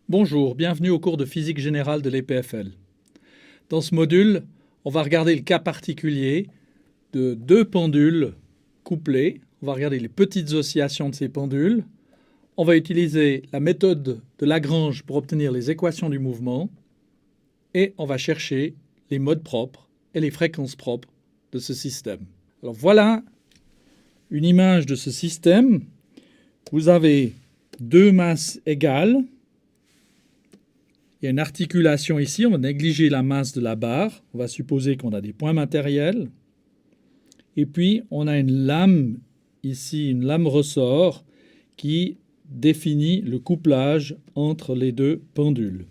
Bonjour, bienvenue au cours de physique générale de l'EPFL. Dans ce module, on va regarder le cas particulier de deux pendules couplées. On va regarder les petites oscillations de ces pendules. On va utiliser la méthode de Lagrange pour obtenir les équations du mouvement. Et on va chercher les modes propres et les fréquences propres de ce système. Alors voilà une image de ce système. Vous avez deux masses égales. Il y a une articulation ici, on va négliger la masse de la barre, on va supposer qu'on a des points matériels. Et puis on a une lame ici, une lame ressort qui définit le couplage entre les deux pendules.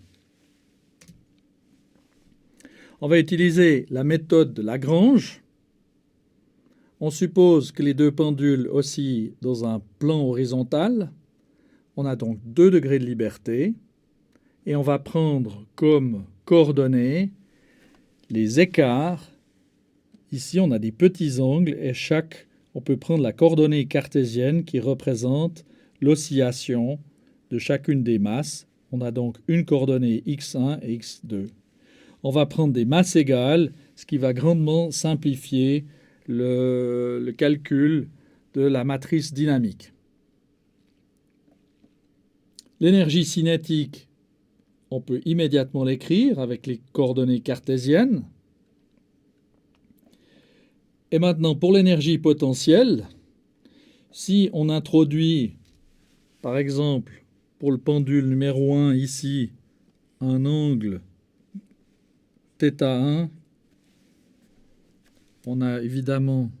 On va utiliser la méthode de Lagrange. On suppose que les deux pendules oscillent dans un plan horizontal. On a donc 2 degrés de liberté. Et on va prendre comme coordonnées les écarts. Ici, on a des petits angles et on peut prendre la coordonnée cartésienne qui représente l'oscillation de chacune des masses. On a donc une coordonnée x1 et x2. On va prendre des masses égales, ce qui va grandement simplifier le calcul de la matrice dynamique. L'énergie cinétique, on peut immédiatement l'écrire avec les coordonnées cartésiennes. Et maintenant, pour l'énergie potentielle, si on introduit, par exemple, pour le pendule numéro 1 ici, un angle θ1, on a évidemment,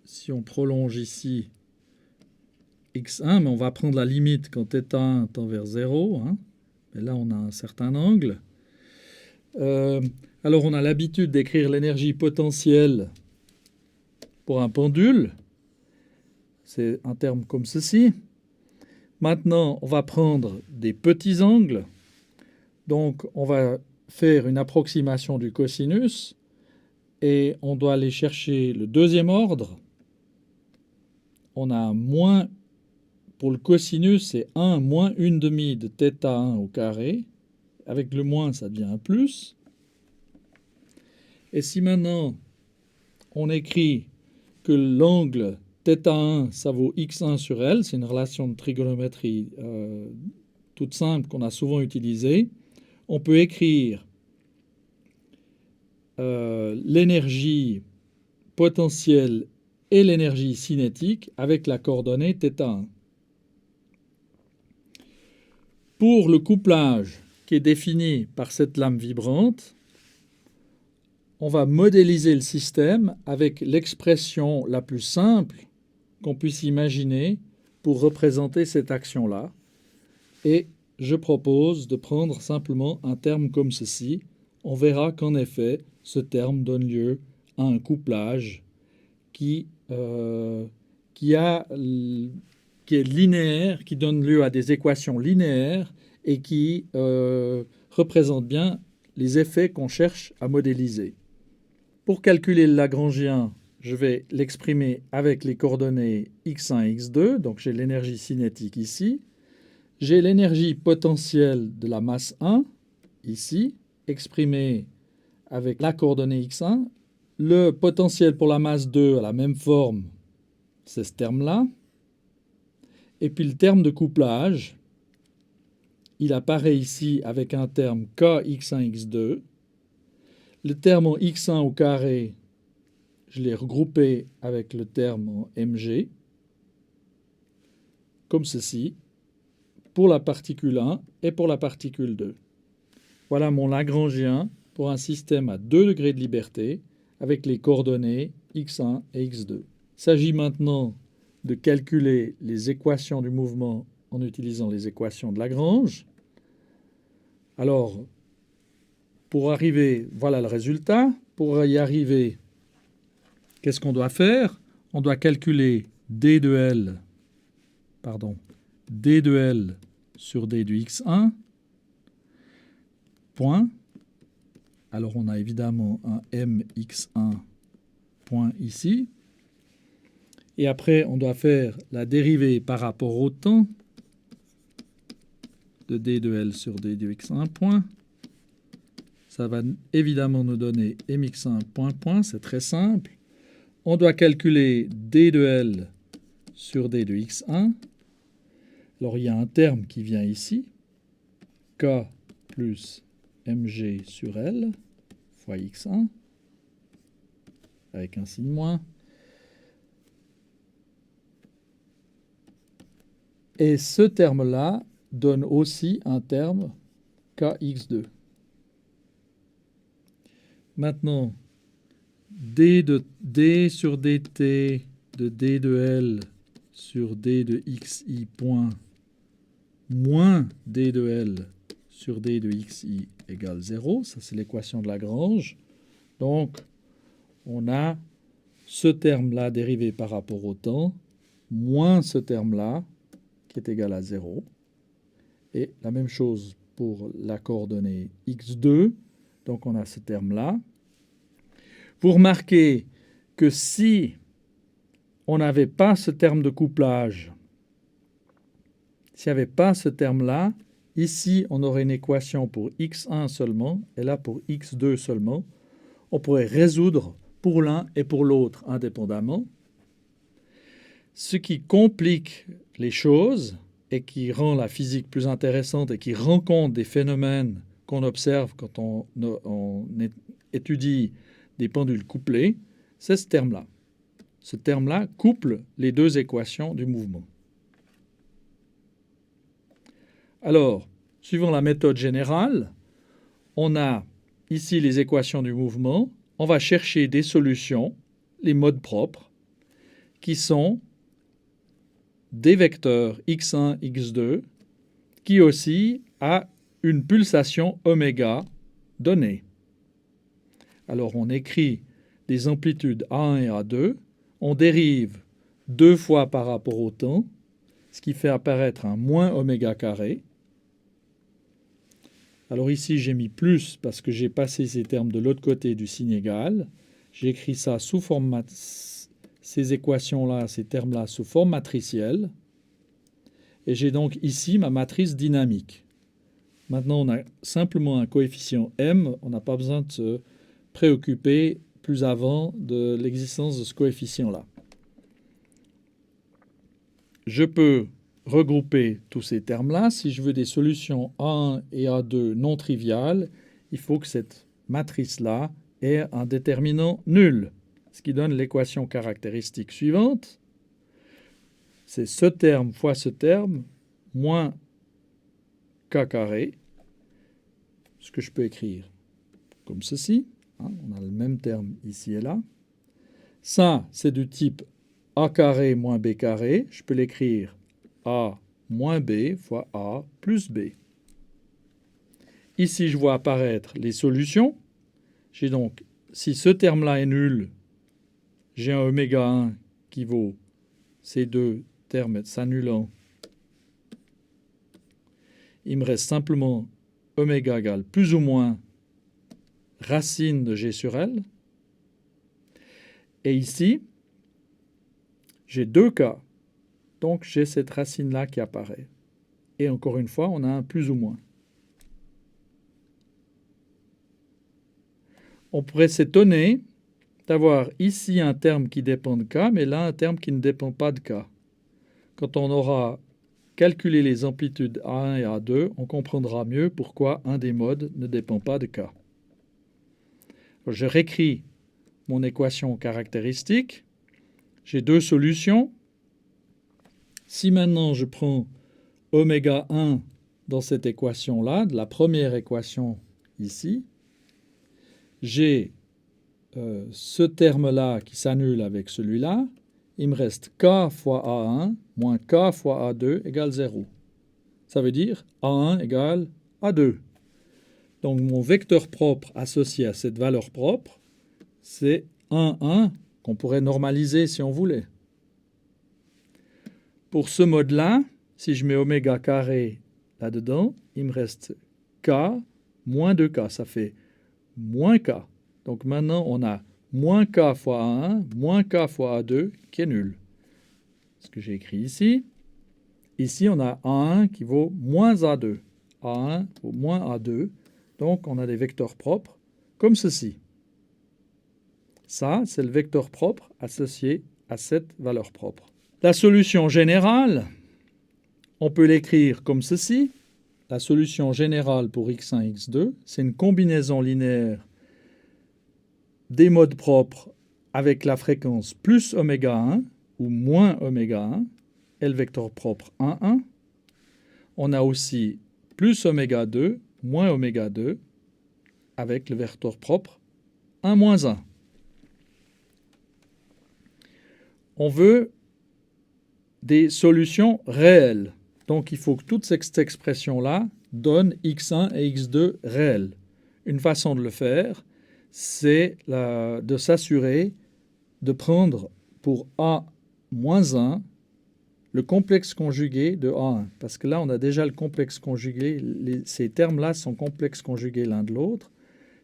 si on prolonge ici, x1, mais on va prendre la limite quand θ1 tend vers 0, et là, on a un certain angle. Alors, on a l'habitude d'écrire l'énergie potentielle pour un pendule. C'est un terme comme ceci. Maintenant, on va prendre des petits angles. Donc, on va faire une approximation du cosinus. Et on doit aller chercher le deuxième ordre. On a un moins. Pour le cosinus, c'est 1 moins 1/2 de θ1 au carré. Avec le moins, ça devient un plus. Et si maintenant, on écrit que l'angle θ1, ça vaut x1 sur L, c'est une relation de trigonométrie toute simple qu'on a souvent utilisée, on peut écrire l'énergie potentielle et l'énergie cinétique avec la coordonnée θ1. Pour le couplage qui est défini par cette lame vibrante, on va modéliser le système avec l'expression la plus simple qu'on puisse imaginer pour représenter cette action-là. Et je propose de prendre simplement un terme comme ceci. On verra qu'en effet, ce terme donne lieu à un couplage qui est linéaire, qui donne lieu à des équations linéaires et qui représente bien les effets qu'on cherche à modéliser. Pour calculer le Lagrangien, je vais l'exprimer avec les coordonnées x1 et x2. Donc j'ai l'énergie cinétique ici. J'ai l'énergie potentielle de la masse 1, ici, exprimée avec la coordonnée x1. Le potentiel pour la masse 2 a la même forme, c'est ce terme-là. Et puis le terme de couplage, il apparaît ici avec un terme k x1, x2. Le terme en x1 au carré, je l'ai regroupé avec le terme en mg, comme ceci, pour la particule 1 et pour la particule 2. Voilà mon Lagrangien pour un système à 2 degrés de liberté avec les coordonnées x1 et x2. Il s'agit maintenant de calculer les équations du mouvement en utilisant les équations de Lagrange. Alors, pour arriver, voilà le résultat. Pour y arriver, qu'est-ce qu'on doit faire? On doit calculer d de L sur d du x1, point. Alors on a évidemment un mx1 point ici. Et après, on doit faire la dérivée par rapport au temps. de d de L sur d de x1 point. Ça va évidemment nous donner mx1 point point, c'est très simple. On doit calculer d de L sur d de x1. Alors il y a un terme qui vient ici, k plus mg sur L fois x1, avec un signe moins. Et ce terme-là donne aussi un terme kx2. Maintenant, d sur dt de d de L sur d de xi point moins d de L sur d de xi égale 0. Ça, c'est l'équation de Lagrange. Donc, on a ce terme-là dérivé par rapport au temps, moins ce terme-là, qui est égal à 0. Et la même chose pour la coordonnée x2. Donc, on a ce terme-là. Vous remarquez que si on n'avait pas ce terme de couplage, s'il n'y avait pas ce terme-là, ici, on aurait une équation pour x1 seulement, et là pour x2 seulement. On pourrait résoudre pour l'un et pour l'autre indépendamment, ce qui complique les choses et qui rend la physique plus intéressante et qui rend compte des phénomènes qu'on observe quand on étudie des pendules couplées, c'est ce terme-là. Ce terme-là couple les deux équations du mouvement. Alors, suivant la méthode générale, on a ici les équations du mouvement. On va chercher des solutions, les modes propres, qui sont des vecteurs x1, x2, qui aussi a une pulsation oméga donnée. Alors on écrit des amplitudes A1 et A2, on dérive deux fois par rapport au temps, ce qui fait apparaître un moins oméga carré. Alors ici j'ai mis plus parce que j'ai passé ces termes de l'autre côté du signe égal. J'ai écrit ça sous forme ces équations-là, ces termes-là sous forme matricielle. Et j'ai donc ici ma matrice dynamique. Maintenant, on a simplement un coefficient m. On n'a pas besoin de se préoccuper plus avant de l'existence de ce coefficient-là. Je peux regrouper tous ces termes-là. Si je veux des solutions A1 et A2 non triviales, il faut que cette matrice-là ait un déterminant nul, ce qui donne l'équation caractéristique suivante. C'est ce terme fois ce terme, moins k carré, ce que je peux écrire comme ceci. On a le même terme ici et là. Ça, c'est du type a carré moins b carré. Je peux l'écrire a moins b fois a plus b. Ici, je vois apparaître les solutions. J'ai donc, si ce terme-là est nul, j'ai un oméga 1 qui vaut ces deux termes s'annulant. Il me reste simplement oméga égale plus ou moins racine de g sur L. Et ici, j'ai 2k. Donc, j'ai cette racine-là qui apparaît. Et encore une fois, on a un plus ou moins. On pourrait s'étonner d'avoir ici un terme qui dépend de k, mais là, un terme qui ne dépend pas de k. Quand on aura calculé les amplitudes A1 et A2, on comprendra mieux pourquoi un des modes ne dépend pas de k. Je réécris mon équation caractéristique. J'ai deux solutions. Si maintenant je prends oméga 1 dans cette équation-là, de la première équation ici, j'ai ce terme-là qui s'annule avec celui-là. Il me reste k fois A1 moins k fois A2 égale 0. Ça veut dire A1 égale A2. Donc mon vecteur propre associé à cette valeur propre, c'est 1, 1, qu'on pourrait normaliser si on voulait. Pour ce mode-là, si je mets oméga carré là-dedans, il me reste k moins 2k. Ça fait moins k. Donc maintenant, on a moins k fois A1, moins k fois A2, qui est nul. Ce que j'ai écrit ici. Ici, on a A1 qui vaut moins A2. A1 ou moins A2. Donc, on a des vecteurs propres comme ceci. Ça, c'est le vecteur propre associé à cette valeur propre. La solution générale, on peut l'écrire comme ceci. La solution générale pour x1 et x2, c'est une combinaison linéaire des modes propres avec la fréquence plus oméga 1 ou moins oméga 1 et le vecteur propre 1, 1. On a aussi plus oméga 2, moins oméga 2 avec le vecteur propre 1, moins 1. On veut des solutions réelles. Donc, il faut que toute cette expression-là donne x1 et x2 réels. Une façon de le faire, c'est de s'assurer de prendre pour A-1 le complexe conjugué de A1. Parce que là, on a déjà le complexe conjugué. Ces termes-là sont complexes conjugués l'un de l'autre.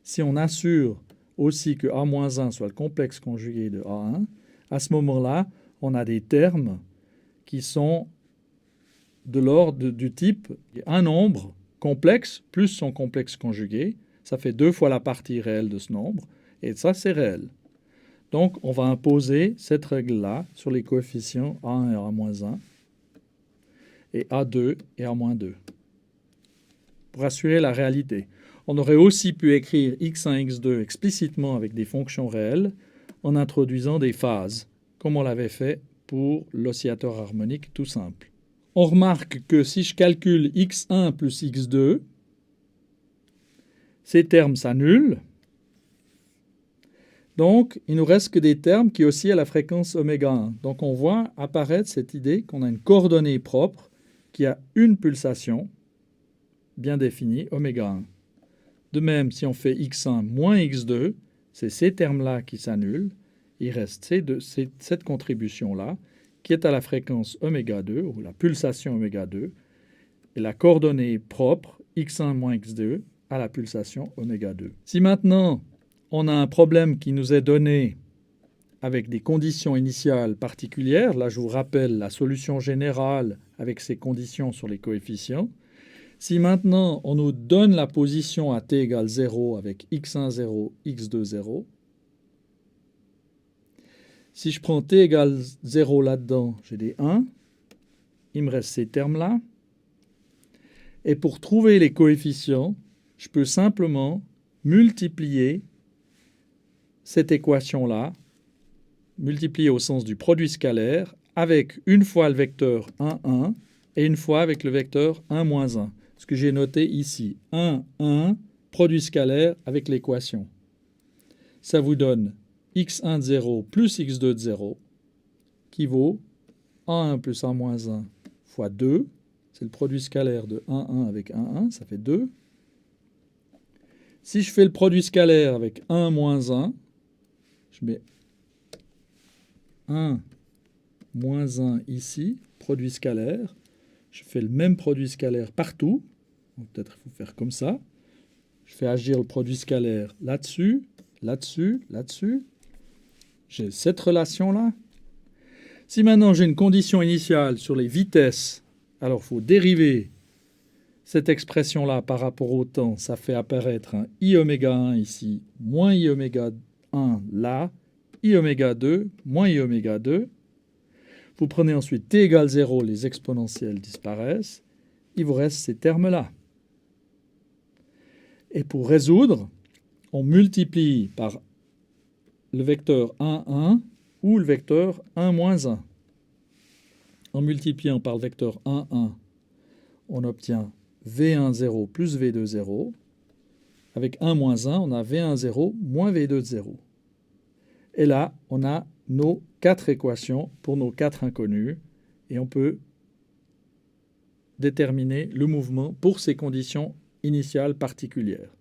Si on assure aussi que A-1 soit le complexe conjugué de A1, à ce moment-là, on a des termes qui sont de l'ordre du type un nombre complexe plus son complexe conjugué. Ça fait 2 fois la partie réelle de ce nombre. Et ça, c'est réel. Donc, on va imposer cette règle-là sur les coefficients A1 et A-1 et A2 et A-2 pour assurer la réalité. On aurait aussi pu écrire x1, x2 explicitement avec des fonctions réelles en introduisant des phases, comme on l'avait fait pour l'oscillateur harmonique tout simple. On remarque que si je calcule x1 plus x2, ces termes s'annulent. Donc, il ne nous reste que des termes qui oscillent à la fréquence oméga 1. Donc, on voit apparaître cette idée qu'on a une coordonnée propre qui a une pulsation bien définie, oméga 1. De même, si on fait x1 moins x2, c'est ces termes-là qui s'annulent. Il reste cette contribution-là qui est à la fréquence oméga 2, ou la pulsation oméga 2, et la coordonnée propre x1 moins x2 à la pulsation oméga 2. Si maintenant on a un problème qui nous est donné avec des conditions initiales particulières, là je vous rappelle la solution générale avec ces conditions sur les coefficients. Si maintenant on nous donne la position à t égale 0 avec x1 0, x2 0, si je prends t égale 0 là-dedans, j'ai des 1, il me reste ces termes-là. Et pour trouver les coefficients, je peux simplement multiplier cette équation-là, multiplier au sens du produit scalaire, avec une fois le vecteur 1, 1 et une fois avec le vecteur 1, moins 1. Ce que j'ai noté ici, 1, 1, produit scalaire avec l'équation. Ça vous donne x1 de 0 plus x2 de 0 qui vaut A1 plus A moins 1 fois 2. C'est le produit scalaire de 1, 1 avec 1, 1, ça fait 2. Si je fais le produit scalaire avec 1 moins 1, je mets 1 moins 1 ici, produit scalaire. Je fais le même produit scalaire partout. Peut-être il faut faire comme ça. Je fais agir le produit scalaire là-dessus, là-dessus, là-dessus. J'ai cette relation-là. Si maintenant j'ai une condition initiale sur les vitesses, alors il faut dériver cette expression-là par rapport au temps. Ça fait apparaître un i oméga 1 ici, moins i oméga 1 là, i oméga 2, moins i oméga 2. Vous prenez ensuite t égale 0, les exponentielles disparaissent. Il vous reste ces termes-là. Et pour résoudre, on multiplie par le vecteur 1, 1 ou le vecteur 1, moins 1. En multipliant par le vecteur 1, 1, on obtient V1, 0 plus V2, 0. Avec 1, moins 1, on a V1, 0 moins V2, 0. Et là, on a nos 4 équations pour nos 4 inconnus. Et on peut déterminer le mouvement pour ces conditions initiales particulières.